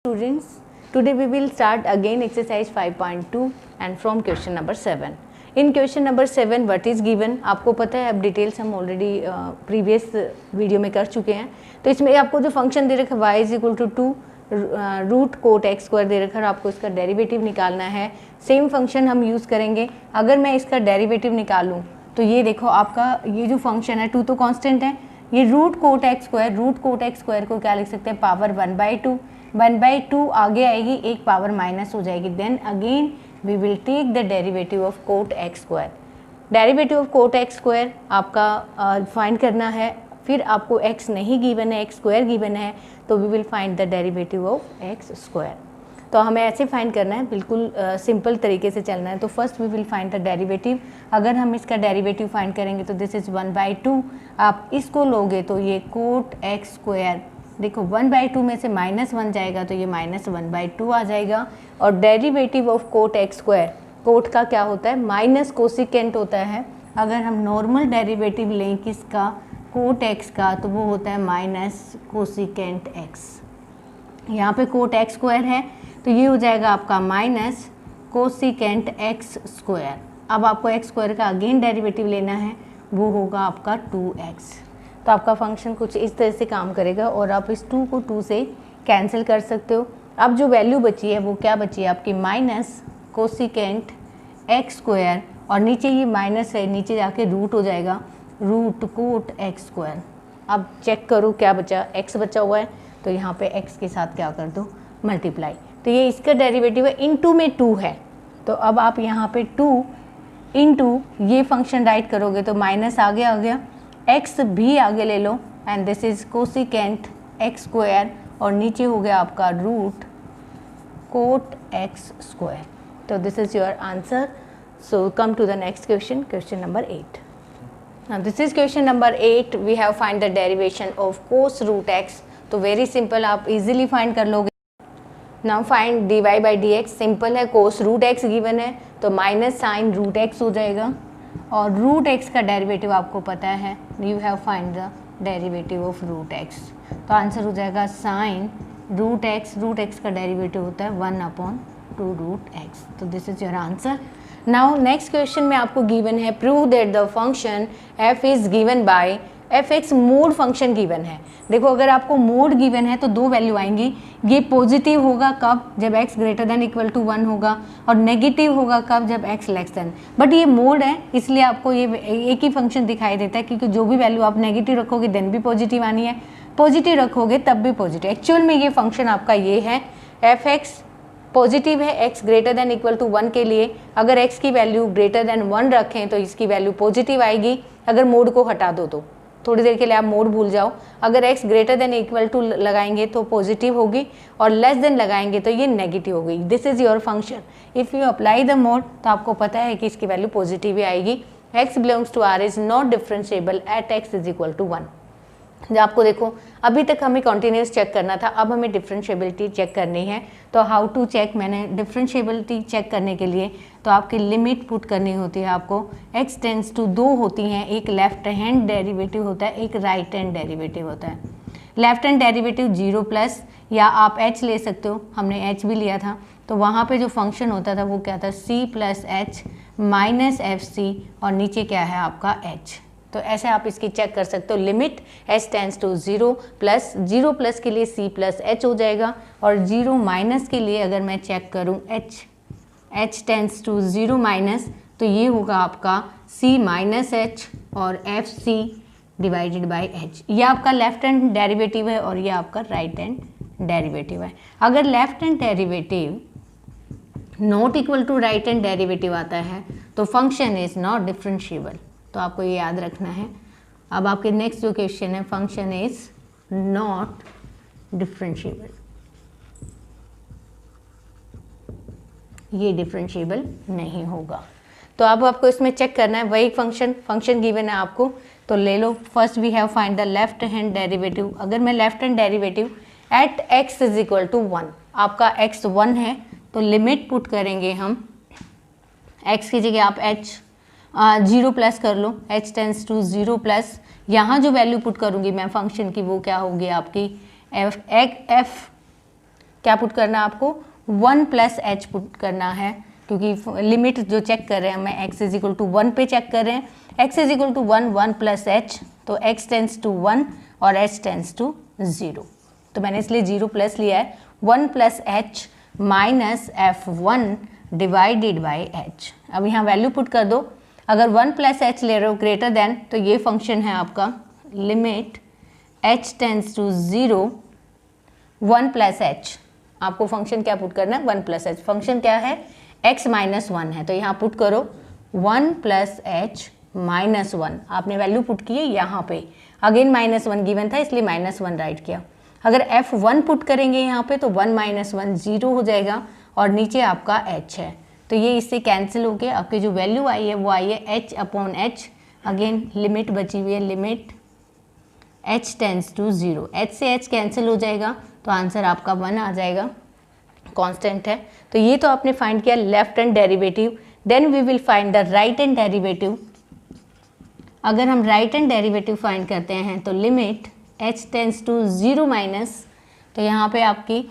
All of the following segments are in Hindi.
Students, today we will start again exercise 5.2 and from question number 7. In question number 7 what is given, आपको पता है, अब डिटेल्स हम ऑलरेडी प्रीवियस वीडियो में कर चुके हैं. तो इसमें आपको जो फंक्शन दे रखा है y is equal to 2 root cot x square दे रखा है, आपको इसका डेरिवेटिव निकालना है. सेम फंक्शन हम यूज़ करेंगे. अगर मैं इसका डेरिवेटिव निकालूँ तो ये देखो आपका ये जो फंक्शन है 2 तो कांस्टेंट है, ये रूट कोट एक्स स्क्वायर को क्या लिख सकते हैं, पावर 1/2. 1/2 आगे आएगी, एक पावर माइनस हो जाएगी. Then again we will take the derivative of cot x square. Derivative of cot x square आपका फाइंड करना है. फिर आपको x नहीं गिवन है, एक्स स्क्वायर गिवन है, तो we will find the derivative of x square. तो हमें ऐसे फाइंड करना है, बिल्कुल सिंपल तरीके से चलना है. तो first we will find the derivative. अगर हम इसका डेरिवेटिव फाइंड करेंगे तो दिस इज़ 1/2. आप इसको लोगे तो ये कोट एक्स स्क्वायर, देखो 1/2 में से -1 जाएगा तो ये -1/2 आ जाएगा. और derivative of cot x square, cot का क्या होता है, माइनस कोसिकेंट होता है. अगर हम नॉर्मल डेरिवेटिव लें किसका, कोट एक्स का, तो वो होता है माइनस कोसिकेंट एक्स. यहाँ पे कोट एक्स स्क्वायर है तो ये हो जाएगा आपका माइनस कोसिकेंट एक्स स्क्वायर. अब आपको एक्स स्क्वायर का अगेन डेरिवेटिव लेना है, वो होगा आपका 2x. तो आपका फंक्शन कुछ इस तरह से काम करेगा और आप इस 2 को 2 से कैंसिल कर सकते हो. अब जो वैल्यू बची है वो क्या बची है आपकी, माइनस कोसिकेंट एक्स स्क्वायर, और नीचे ये माइनस है, नीचे जाके रूट हो जाएगा, रूट कोट एक्स स्क्वायर. अब चेक करो क्या बचा, x बचा हुआ है, तो यहाँ पे x के साथ क्या कर दो, मल्टीप्लाई. तो ये इसका डेरिवेटिव है, इनटू में 2 है. तो अब आप यहाँ पे 2 इंटू ये फंक्शन राइट करोगे तो माइनस आगे आ गया, x भी आगे ले लो, and this is cosecant x square, और नीचे हो गया आपका रूट कोट एक्स स्क्वायर. तो this is your answer. So come to the next question, question number 8. Now this is question number 8. We have find the derivation of cos root x. तो वेरी सिंपल, आप इजीली फाइंड कर लोगे. Now find dy by dx. Simple है, cos रूट एक्स गिवन है तो माइनस साइन रूट एक्स हो जाएगा, और रूट एक्स का डेरिवेटिव आपको पता है, you have find the derivative of root x. तो आंसर हो जाएगा sine root x. Root x का डेरिवेटिव होता है 1/2 रूट एक्स. तो this is your answer. Now next question में आपको गिवन है, prove that the function f is given by fx. Mod function given है. देखो अगर आपको मोड गिवन है तो दो वैल्यू आएंगी. ये पॉजिटिव होगा कब, जब x greater than equal to 1 होगा, और नेगेटिव होगा कब, जब x लेस देन. बट ये मोड है इसलिए आपको ये एक ही फंक्शन दिखाई देता है, क्योंकि जो भी वैल्यू आप नेगेटिव रखोगे देन भी पॉजिटिव आनी है, पॉजिटिव रखोगे तब भी पॉजिटिव. एक्चुअल में ये फंक्शन आपका ये है, fx पॉजिटिव है x greater than equal to 1 के लिए. अगर x की वैल्यू ग्रेटर देन 1 रखें तो इसकी वैल्यू पॉजिटिव आएगी. अगर मोड को हटा दो तो थोड़ी देर के लिए आप मोड भूल जाओ. अगर x greater than equal to लगाएंगे तो पॉजिटिव होगी, और लेस देन लगाएंगे तो ये नेगेटिव होगी. This is your function. If you apply the mode तो आपको पता है कि इसकी वैल्यू पॉजिटिव ही आएगी. x belongs to r is not differentiable at x is equal to 1. जब आपको देखो अभी तक हमें कॉन्टिन्यूस चेक करना था, अब हमें डिफरेंशिएबिलिटी चेक करनी है. तो हाउ टू चेक, मैंने डिफरेंशिएबिलिटी चेक करने के लिए तो आपकी लिमिट पुट करनी होती है आपको. x टेंड्स टू 2 होती हैं, एक लेफ्ट हैंड डेरिवेटिव होता है, एक राइट हैंड डेरिवेटिव होता है. लेफ्ट हैंड डेरिवेटिव 0 प्लस, या आप h ले सकते हो, हमने h भी लिया था. तो वहाँ पे जो फंक्शन होता था वो क्या था, c plus H minus FC, और नीचे क्या है आपका h. तो ऐसे आप इसकी चेक कर सकते हो. Limit h tends to 0 plus के लिए c प्लस h हो जाएगा, और 0 माइनस के लिए अगर मैं चेक करूं h टेंड्स टू 0 माइनस, तो ये होगा आपका c माइनस h और fc डिवाइडेड बाय h. ये आपका लेफ्ट हैंड डेरिवेटिव है और ये आपका राइट हैंड डेरिवेटिव है. अगर left hand derivative not equal to right hand derivative आता है तो फंक्शन इज नॉट डिफरेंशिएबल. तो आपको ये याद रखना है. अब आपके नेक्स्ट जो क्वेश्चन है, फंक्शन इज नॉट डिफरेंशिएबल. ये डिफरेंशिएबल नहीं होगा. तो अब आपको इसमें चेक करना है, वही फंक्शन गिवन है आपको, तो ले लो. First we have find the left hand derivative. अगर मैं left hand derivative at x is equal to 1, आपका x 1 है तो लिमिट पुट करेंगे हम, x की जगह आप h 0 प्लस कर लो, h टेंड्स टू 0 प्लस. यहाँ जो वैल्यू पुट करूँगी मैं फंक्शन की वो क्या होगी आपकी f क्या पुट करना है आपको, 1 प्लस एच पुट करना है, क्योंकि लिमिट जो चेक कर रहे हैं हमें x इज इक्वल टू 1 पे चेक कर रहे हैं, x is equal to 1, 1 plus h, तो x टेंस टू 1 और h टेंस टू 0, तो मैंने इसलिए 0 प्लस लिया है, 1 plus H minus F1 divided by H. अब यहाँ वैल्यू पुट कर दो, अगर 1 प्लस एच ले रहे हो ग्रेटर देन, तो ये फंक्शन है आपका limit h tends to 0 1 plus h, आपको फंक्शन क्या पुट करना है, 1 प्लस एच, फंक्शन क्या है x माइनस 1 है, तो यहाँ पुट करो 1 प्लस एच माइनस 1, आपने वैल्यू पुट की है यहाँ पे, अगेन माइनस 1 गिवन था इसलिए माइनस 1 राइट किया। अगर F1 पुट करेंगे यहाँ पे तो 1 माइनस 1 0 हो जाएगा और नीचे आपका h है, तो ये इससे कैंसिल हो गया, आपकी जो वैल्यू आई है वो आई है h upon h, again limit बची हुई है limit h tends to 0, h से h कैंसिल हो जाएगा तो आंसर आपका 1 आ जाएगा, कांस्टेंट है। तो ये तो आपने फाइंड किया left hand derivative, then we will find the right hand derivative. अगर हम राइट हैंड डेरिवेटिव फाइंड करते हैं तो limit h tends to 0 minus, तो यहाँ पे आपकी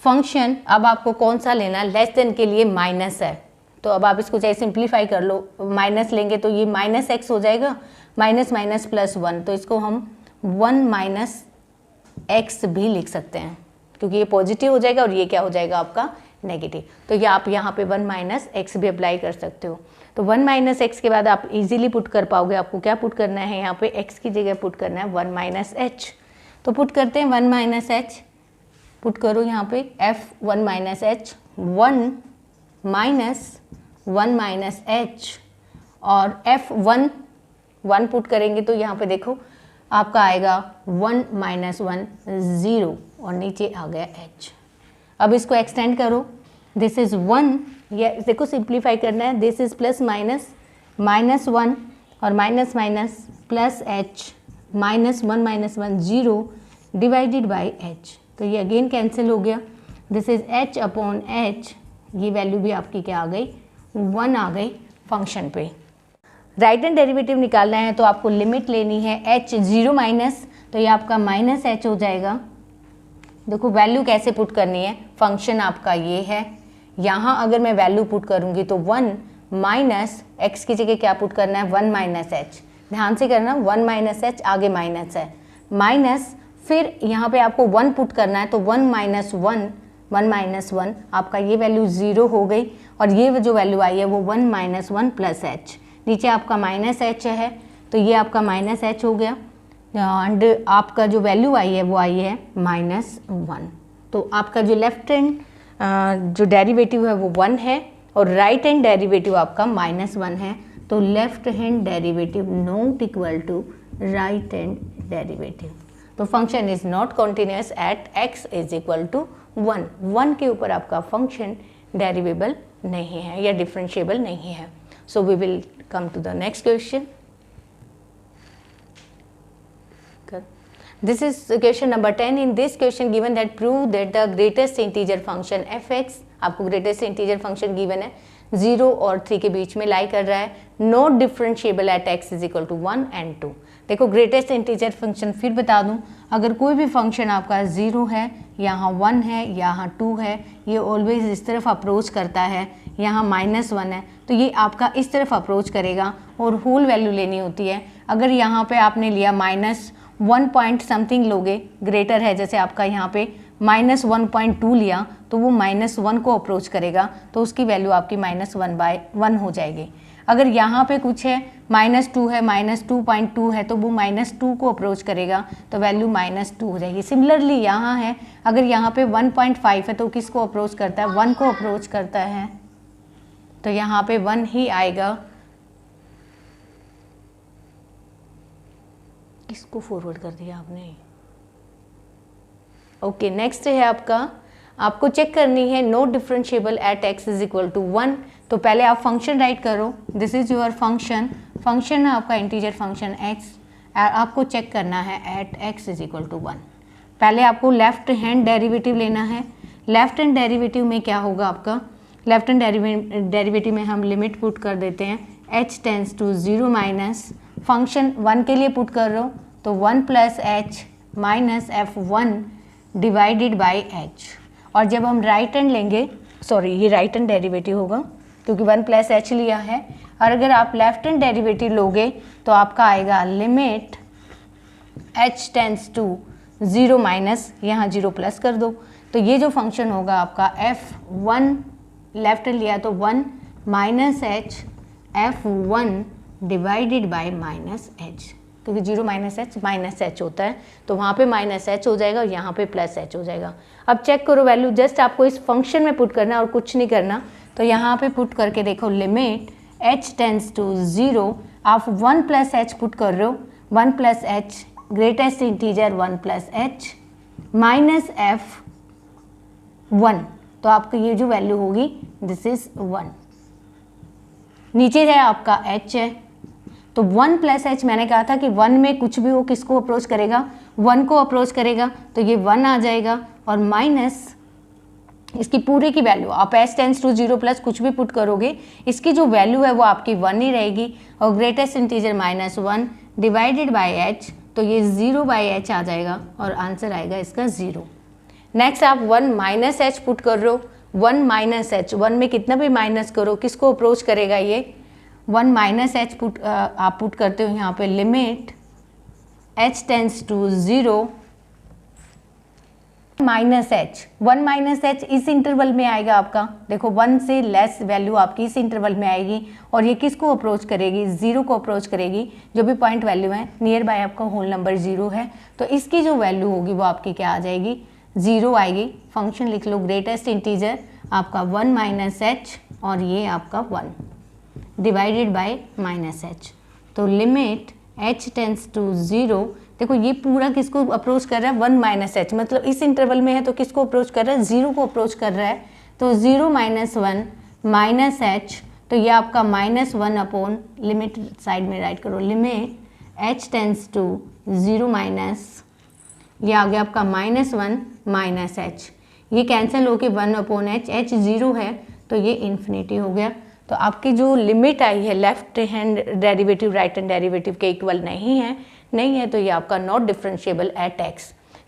फंक्शन अब आपको कौन सा लेना है, लेस देन के लिए माइनस है, तो अब आप इसको चाहे सिंप्लीफाई कर लो, माइनस लेंगे तो ये माइनस एक्स हो जाएगा, माइनस माइनस प्लस 1, तो इसको हम 1 माइनस एक्स भी लिख सकते हैं क्योंकि ये पॉजिटिव हो जाएगा और ये क्या हो जाएगा आपका नेगेटिव, तो ये आप यहाँ पे 1 माइनस एक्स भी अप्लाई कर सकते हो। तो 1 माइनस एक्स के बाद आप इजीली पुट कर पाओगे, आपको क्या पुट करना है यहाँ पे, x की जगह पुट करना है 1 माइनस एच, तो पुट करते हैं 1 माइनस एच, पुट करो यहाँ पे f1 minus h, 1 minus 1 minus H, और f1 1 पुट करेंगे तो यहाँ पे देखो आपका आएगा 1 माइनस 1 0 और नीचे आ गया h। अब इसको एक्सटेंड करो, दिस इज 1, ये देखो सिंप्लीफाई करना है, this is plus minus minus 1 और minus minus plus h, minus 1 minus 1 0 divided by h, तो ये अगेन कैंसिल हो गया, this is h upon h, ये वैल्यू भी आपकी क्या आ गई 1 आ गई फंक्शन पे। राइट हैंड डेरिवेटिव निकालना है तो आपको लिमिट लेनी है h 0 माइनस, तो ये आपका माइनस h हो जाएगा। देखो वैल्यू कैसे पुट करनी है, फंक्शन आपका ये है, यहाँ अगर मैं वैल्यू पुट करूँगी तो 1 माइनस एक्स की जगह क्या पुट करना है 1 माइनस एच, ध्यान से करना 1 माइनस एच आगे माइनस है, माइनस फिर यहाँ पे आपको 1 पुट करना है तो 1 माइनस 1 आपका ये वैल्यू 0 हो गई और ये जो वैल्यू आई है वो 1 माइनस 1 प्लस एच, नीचे आपका माइनस एच है तो ये आपका माइनस एच हो गया एंड आपका जो वैल्यू आई है वो आई है माइनस 1। तो आपका जो लेफ्ट हैंड जो डेरिवेटिव है वो 1 है और राइट हैंड डेरिवेटिव आपका माइनस 1 है, तो left hand derivative not equal to right hand derivative, तो function is not continuous at x is equal to 1 के ऊपर आपका फंक्शन डेरिवेबल नहीं है या डिफरेंशिएबल नहीं है। So we will come to the next question. This is question number 10. In this question given that prove that the greatest integer function fx, आपको greatest integer function given है 0 और 3 के बीच में लाई कर रहा है, not differentiable at x is equal to 1 and 2। देखो ग्रेटेस्ट इंटीजर फंक्शन फिर बता दूं, अगर कोई भी फंक्शन आपका 0 है, यहाँ 1 है, यहाँ 2 है, ये ऑलवेज इस तरफ अप्रोच करता है, यहाँ -1 है तो ये आपका इस तरफ अप्रोच करेगा और होल वैल्यू लेनी होती है। अगर यहाँ पे आपने लिया -1 पॉइंट समथिंग लोगे, ग्रेटर है जैसे आपका यहाँ पे -1.2 लिया तो वो -1 को अप्रोच करेगा तो उसकी वैल्यू आपकी -1/1 हो जाएगी। अगर यहाँ पे कुछ है -2 है, -2.2 है तो वो -2 को अप्रोच करेगा तो वैल्यू -2 हो जाएगी। सिमिलरली यहाँ है, अगर यहाँ पे 1.5 है तो किसको अप्रोच करता है 1 को अप्रोच करता है, तो यहाँ पे 1 ही आएगा। इसको फॉरवर्ड कर दिया आपने। ओके नेक्स्ट है आपको चेक करनी है not differentiable at x is equal to 1। तो पहले आप फंक्शन राइट करो, दिस इज योर फंक्शन है आपका इंटीजर फंक्शन x, आपको चेक करना है at x is equal to 1। पहले आपको लेफ्ट हैंड डेरिवेटिव लेना है। लेफ्ट हैंड डेरिवेटिव में क्या होगा आपका, लेफ्ट हैंड डेरिवेटिव में हम लिमिट पुट कर देते हैं h tends to 0 minus function 1 के लिए पुट कर रहे हो तो 1 plus h minus f1 divided by h, और जब हम राइट हैंड लेंगे, सॉरी ये राइट हैंड डेरिवेटिव होगा क्योंकि 1 प्लस एच लिया है, और अगर आप लेफ्ट हैंड डेरिवेटिव लोगे तो आपका आएगा limit h tends to 0 minus, यहाँ 0 प्लस कर दो, तो ये जो फंक्शन होगा आपका f1, लेफ्ट हैंड लिया तो 1 minus H f1 divided by minus H, क्योंकि 0 माइनस एच होता है तो वहाँ पे माइनस एच हो जाएगा और यहाँ पे प्लस एच हो जाएगा। अब चेक करो वैल्यू, जस्ट आपको इस फंक्शन में पुट करना है और कुछ नहीं करना, तो यहाँ पे पुट करके देखो लिमिट h टेंड्स टू 0, आप 1 प्लस एच पुट कर रहे हो, 1 plus H greatest integer 1 plus H minus f1, तो आपका ये जो वैल्यू होगी दिस इज 1। नीचे है आपका h है, तो 1 प्लस एच मैंने कहा था कि 1 में कुछ भी हो किसको अप्रोच करेगा, 1 को अप्रोच करेगा, तो ये 1 आ जाएगा, और माइनस इसकी पूरे की वैल्यू आप h टेंड्स टू 0 प्लस कुछ भी पुट करोगे, इसकी जो वैल्यू है वो आपकी 1 ही रहेगी, और greatest integer minus 1 divided by h, तो ये 0 बाय h आ जाएगा और आंसर आएगा इसका 0। नेक्स्ट आप 1 माइनस एच पुट कर रहे हो, 1 माइनस एच, 1 में कितना भी माइनस करो किसको अप्रोच करेगा ये, 1 माइनस एच आप पुट करते हो यहाँ पे limit h tends to 0 minus h, 1 minus h इस इंटरवल में आएगा आपका, देखो 1 से लेस वैल्यू आपकी इस इंटरवल में आएगी, और ये किसको अप्रोच करेगी, 0 को अप्रोच करेगी, जो भी पॉइंट वैल्यू है नियर बाय आपका होल नंबर 0 है, तो इसकी जो वैल्यू होगी वो आपकी क्या आ जाएगी, 0 आएगी। फंक्शन लिख लो ग्रेटेस्ट इंटीजर आपका 1 माइनस एच और ये आपका 1 डिवाइडेड बाय माइनस एच, तो लिमिट h टेंड्स टू 0, देखो ये पूरा किसको अप्रोच कर रहा है, 1 माइनस एच, मतलब इस इंटरवल में है तो किसको अप्रोच कर रहा है, 0 को अप्रोच कर रहा है, तो 0 माइनस 1 माइनस एच, तो ये आपका माइनस 1 अपॉन लिमिट साइड में राइट करो, limit h tends to 0 minus, ये आ गया आपका माइनस 1 माइनस एच, ये कैंसिल होके 1 अपॉन एच, h 0 है तो ये इन्फिनिटी हो गया। तो आपकी जो लिमिट आई है left hand derivative right hand derivative के इक्वल नहीं है तो ये आपका not differentiable at x।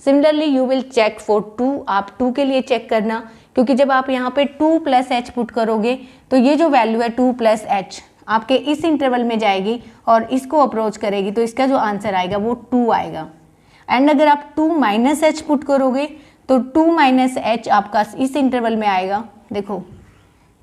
Similarly you will check for 2, आप 2 के लिए चेक करना, क्योंकि जब आप यहाँ पे 2 प्लस एच पुट करोगे तो ये जो वैल्यू है 2 प्लस एच आपके इस इंटरवल में जाएगी और इसको अप्रोच करेगी, तो इसका जो आंसर आएगा वो 2 आएगा। एंड अगर आप 2 माइनस एच पुट करोगे तो 2 माइनस एच आपका इस इंटरवल में आएगा, देखो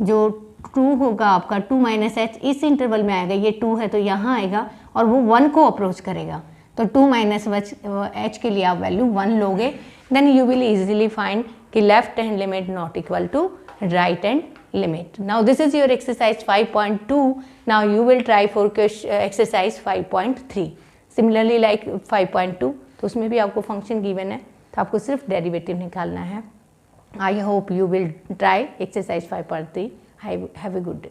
जो 2 होगा आपका 2 माइनस एच इस इंटरवल में आएगा, ये 2 है तो यहाँ आएगा और वो 1 को अप्रोच करेगा, तो 2 माइनस एच के लिए आप वैल्यू 1 लोगे, then you will easily find कि left hand limit not equal to right hand limit. Now this is your exercise 5.2. Now you will try for exercise 5.3. Similarly like 5.2, तो उसमें भी आपको फंक्शन गिवन है तो आपको सिर्फ डेरिवेटिव निकालना है. I hope you will try exercise 5.3. Have a good day.